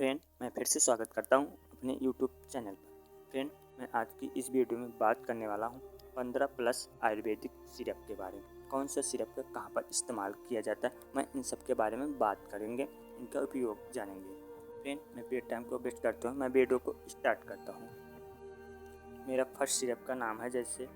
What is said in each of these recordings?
Friend, मैं फिर से स्वागत करता हूं अपने यूट्यूब चैनल पर। फ्रेंड, मैं आज की इस वीडियो में बात करने वाला हूं 15 प्लस आयुर्वेदिक सिरप के बारे में। कौन सा सिरप का कहां पर इस्तेमाल किया जाता है, मैं इन सब के बारे में बात करेंगे, इनका उपयोग जानेंगे। फ्रेंड, मैं पेड टाइम को वेस्ट करता हूँ, मैं वीडियो को स्टार्ट करता हूँ। मेरा फर्स्ट सिरप का नाम है जैसे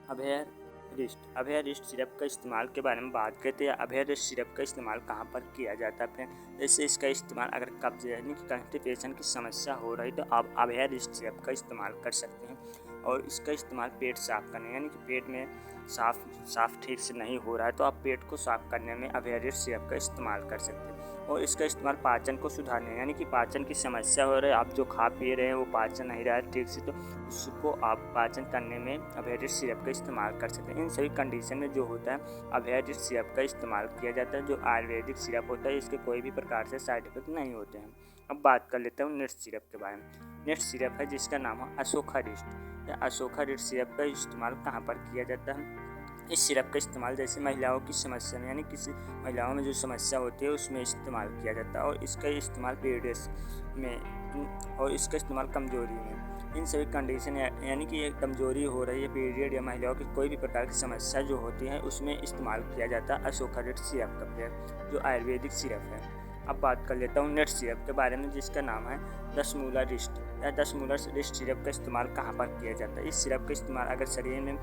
अभय रिस्ट सिरप का इस्तेमाल के बारे में बात करते हैं। अभय रिस्ट सिरप का इस्तेमाल कहाँ पर किया जाता है फ्रेंड? जैसे इसका इस्तेमाल अगर कब्ज यानी कि कॉन्स्टिपेशन की समस्या हो रही तो आप अभय रिस्ट सिरप का इस्तेमाल कर सकते हैं। और इसका इस्तेमाल पेट साफ करने यानी कि पेट में साफ ठीक से नहीं हो रहा है तो आप पेट को साफ करने में अभय रिस्ट सिरप का इस्तेमाल कर सकते हैं। और इसका इस्तेमाल पाचन को सुधारने यानी कि पाचन की समस्या हो रही है, आप जो खा पी रहे हैं वो पाचन नहीं रहा है ठीक से, तो उसको आप पाचन करने में अभय रिस्ट सिरप का इस्तेमाल कर सकते हैं। इन सभी कंडीशन में जो होता है अभय रिस्ट सिरप का इस्तेमाल किया जाता है। जो आयुर्वेदिक सिरप होता है इसके कोई भी प्रकार से साइड इफेक्ट नहीं होते हैं। अब बात कर लेते हैं नेस्ट सिरप के बारे में। नेस्ट सिरप है जिसका नाम है Ashoka wrist. Ashoka wrist syrup का इस्तेमाल कहाँ पर किया जाता है? इस सिरप का इस्तेमाल जैसे महिलाओं की समस्या में यानी किसी महिलाओं में जो समस्या होती है उसमें इस्तेमाल किया जाता है। और इसका इस्तेमाल पीरियड्स में और इसका इस्तेमाल कमजोरी में, इन सभी कंडीशन यानी कि ये कमजोरी हो रही है पीरियड या महिलाओं की कोई भी प्रकार की समस्या जो होती है उसमें इस्तेमाल किया जाता है अशोका रिस्ट सिरप का, जो आयुर्वेदिक सिरप है। अब बात कर लेता हूँ नेट सिरप के बारे में जिसका नाम है 10 मूलर रिस्ट। या 10 मूलर रिस्ट सिरप का इस्तेमाल कहाँ पर किया जाता है? इस सिरप का इस्तेमाल अगर शरीर में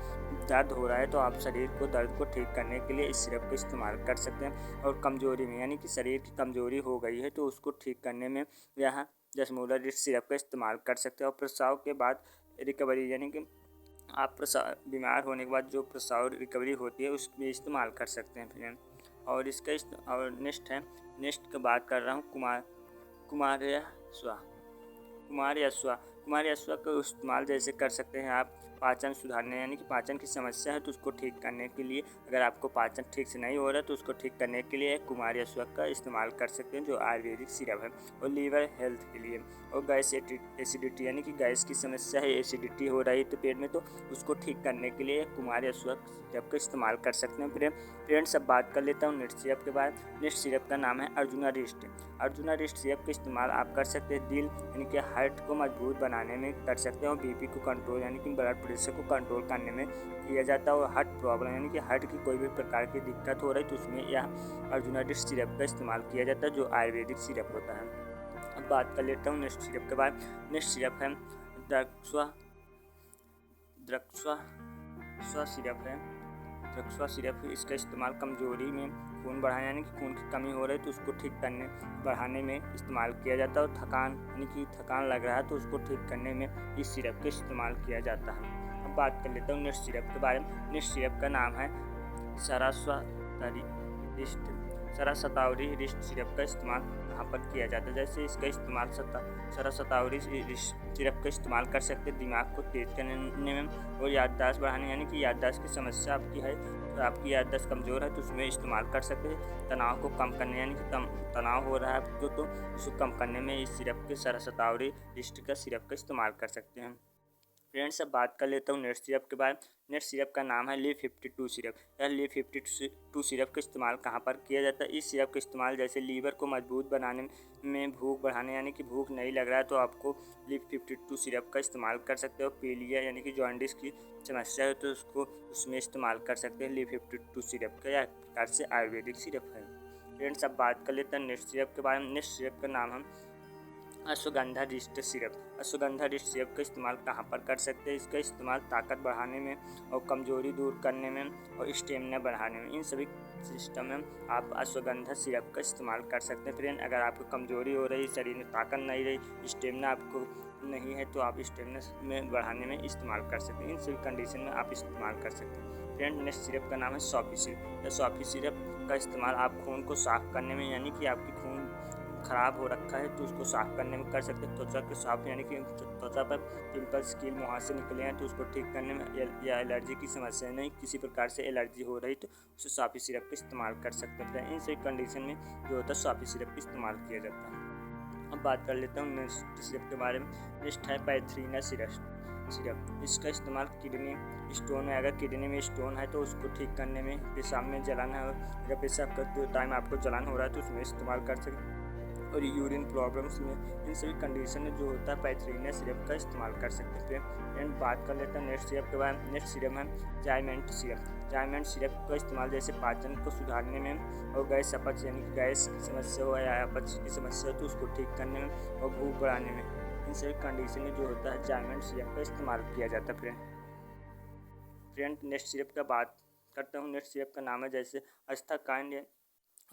दर्द हो रहा है तो आप शरीर को दर्द को ठीक करने के लिए इस सिरप का इस्तेमाल कर सकते हैं। और कमजोरी में यानी कि शरीर की कमजोरी हो गई है तो उसको ठीक करने में यहाँ 10 मूलर रिस्ट सिरप का इस्तेमाल कर सकते हैं। और प्रसव के बाद रिकवरी यानी कि आप बीमार होने के बाद जो प्रसव रिकवरी होती है उसमें इस्तेमाल कर सकते हैं फ्रेंड। और इसका और नेक्स्ट की बात कर रहा हूँ कुमार यस्वा का इस्तेमाल जैसे कर सकते हैं आप पाचन सुधारने यानी कि पाचन की समस्या है तो उसको ठीक करने के लिए, अगर आपको पाचन ठीक से नहीं हो रहा तो उसको ठीक करने के लिए कुमार यस्वा का इस्तेमाल कर सकते हैं जो आयुर्वेदिक सिरप है। और लीवर हेल्थ के लिए और गैस एसिडिटी यानी कि गैस की समस्या है, एसिडिटी हो रही है तो पेट में, तो उसको ठीक करने के लिए कुमार यस्वा सिरप का इस्तेमाल कर सकते हैं। फ्रेंड्स, अब बात कर लेता हूँ नेट सिरप के बाद। नेट सिरप का नाम है अर्जुना रिस्ट सिरप का इस्तेमाल आप कर सकते हैं दिल यानी कि हार्ट को मजबूत बनाने में कर सकते हैं। और बीपी को कंट्रोल यानी कि ब्लड प्रेशर को कंट्रोल करने में किया जाता है। और हार्ट प्रॉब्लम यानी कि हार्ट की कोई भी प्रकार की दिक्कत हो रही तो उसमें यह अर्जुना रिस्ट सिरप का इस्तेमाल किया जाता है जो आयुर्वेदिक सिरप होता है। अब बात कर लेता हूँ नेक्स्ट सिरप के बाद। नेक्स्ट सिरप है द्रक्स्वा सिरप है। इसका इस्तेमाल कमजोरी में खून बढ़ाने यानी कि खून की कमी हो रही है तो उसको ठीक करने बढ़ाने में इस्तेमाल किया जाता है। और थकान यानी कि थकान लग रहा है तो उसको ठीक करने में इस सिरप का इस्तेमाल किया जाता है। अब बात कर लेता हूँ नेक्स्ट सिरप के बारे में। नेक्स्ट सिरप का नाम है सरासतावरी रिस्ट सिरप का इस्तेमाल कहाँ पर किया जाता है? जैसे इसका इस्तेमाल सरासतावरी रिस्ट सिरप का इस्तेमाल कर सकते हैं दिमाग को तेज करने में और याददाश्त बढ़ाने यानी कि याददाश्त की समस्या आपकी है तो आपकी याददाश्त कमज़ोर है तो उसमें इस्तेमाल कर सकते हैं। तनाव को कम करने यानी कि तनाव हो रहा है आपको तो उसको कम करने में इस सिरप के सरासतावरी रिस्ट का सिरप का इस्तेमाल कर सकते हैं। फ्रेंड्स, अब बात कर लेता हूँ नेक्स्ट सिरप के बारे में। नेक्स्ट सिरप का नाम है LIV52 सिरप। यह LIV52 सिरप का इस्तेमाल कहाँ पर किया जाता है? इस सिरप का इस्तेमाल जैसे लीवर को मजबूत बनाने में, भूख बढ़ाने यानी कि भूख नहीं लग रहा है तो आपको LIV52 सिरप का इस्तेमाल कर सकते हो। पीलिया यानी कि जॉन्डिस की समस्या है तो उसको उसमें इस्तेमाल कर सकते हैं LIV52 सिरप का। यह प्रकार से आयुर्वेदिक सिरप है। फ्रेंड्स, अब बात कर लेते हैं नेक्स्ट सिरप के बारे में। नेक्स्ट सिरप का नाम है ashwagandha wrist syrup. Ashwagandha wrist syrup का इस्तेमाल कहाँ पर कर सकते हैं? इसका इस्तेमाल ताकत बढ़ाने में और कमजोरी दूर करने में और स्टेमिना बढ़ाने में, इन सभी सिस्टम में आप अश्वगंधा सिरप का इस्तेमाल कर सकते हैं। फ्रेंड, अगर आपको कमजोरी हो रही, शरीर में ताकत नहीं रही, स्टेमिना आपको नहीं है तो आप स्टेमिना में बढ़ाने में इस्तेमाल कर सकते हैं। इन सभी कंडीशन में आप इस्तेमाल कर सकते हैं। फ्रेंड, नेक्स्ट सिरप का नाम है सॉफी सिरप। सॉफी सिरप का इस्तेमाल आप खून को साफ करने में यानी कि आपकी खून खराब हो रखा है तो उसको साफ करने में कर सकते हैं। त्वचा के साफ यानी कि त्वचा पर पिंपल्स कील मुहासे निकले हैं तो उसको ठीक करने में, या एलर्जी की समस्या नहीं, किसी प्रकार से एलर्जी हो रही तो उसे सॉफी सिरप का इस्तेमाल कर सकते हैं। इन सभी कंडीशन में जो होता है सॉफी सिरप का इस्तेमाल किया जाता है। अब बात कर लेता हूँ नेक्स्ट सिरप के बारे में। नेक्स्ट है पैथ्रीना सिरप। इसका इस्तेमाल किडनी स्टोन है, अगर किडनी में स्टोन है तो उसको ठीक करने में, पेशाब में जलन है, अगर पेशाब करते टाइम आपको जलन हो रहा है तो उसमें इस्तेमाल कर सकते और यूरिन प्रॉब्लम्स में, इन सभी कंडीशन में जो होता है पैथरीना सिरप का इस्तेमाल कर सकते हैं। फ्रेंड बात कर लेते हैं नेक्स्ट सिरप के बारे में। नेक्स्ट सिरप है जाइमेंट सिरप। जाइमेंट सिरप का इस्तेमाल जैसे पाचन को सुधारने में और गैस अपच यानी कि गैस की समस्या हो या अपच की समस्या हो तो उसको ठीक करने में और भूख बढ़ाने में, इन सभी कंडीशन में जो होता है जाइमेंट सिरप का इस्तेमाल किया जाता है। फ्रेंड नेक्स्ट सिरप का बात करता हूँ। नेक्स्ट सिरप का नाम है जैसे अस्थाकांड।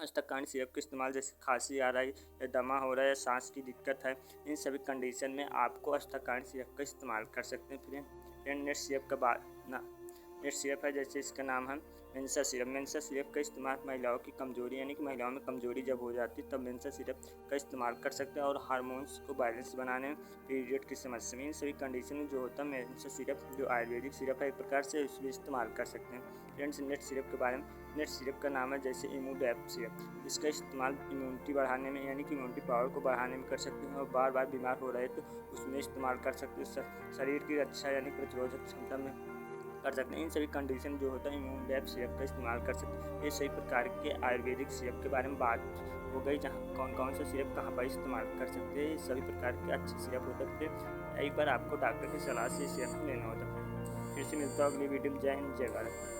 अस्थाकांड सिरप का इस्तेमाल जैसे खांसी आ रहा है या दमा हो रहा है या सांस की दिक्कत है, इन सभी कंडीशन में आपको अस्थाकांड सिरप का इस्तेमाल कर सकते हैं। फ्रेंड नेक्स्ट सिरप का बात ना नेक्स्ट सिरप है जैसे इसका नाम है मेंसा सिरप। मेंसा सिरप का इस्तेमाल महिलाओं की कमजोरी यानी कि महिलाओं में कमजोरी जब हो जाती है तब मेंसा सिरप का इस्तेमाल कर सकते हैं और हार्मोन्स को बैलेंस बनाने में, पीरियड की समस्या में, इन सभी कंडीशन में जो होता है मेंसा सिरप जो आयुर्वेदिक सिरप है एक प्रकार से इसमें इस्तेमाल कर सकते हैं। फ्रेंड्स नेक्स्ट सिरप के बारे में। नेक्स्ट सिरप का नाम है जैसे इमूडैप सिरप। इसका इस्तेमाल इम्यूनिटी बढ़ाने में यानी कि इम्यूनिटी पावर को बढ़ाने में कर सकते हैं और बार बार बीमार हो रहे तो उसमें इस्तेमाल कर सकते हैं। शरीर की रक्षा यानी प्रतिरोधक क्षमता में कर सकते हैं। इन सभी कंडीशन जो होता है इम्यूनलैब सिरप का इस्तेमाल कर सकते हैं। ये सभी प्रकार के आयुर्वेदिक सिरप के बारे में बात हो गई, जहाँ कौन कौन सा सिरप कहाँ पर इस्तेमाल कर सकते हैं। सभी प्रकार के अच्छे सिरप होते हैं। एक बार आपको डॉक्टर की सलाह से सिरप लेना होता है। फिर से मिलता है अगली वीडियो में। जय हिंद, जय भारत।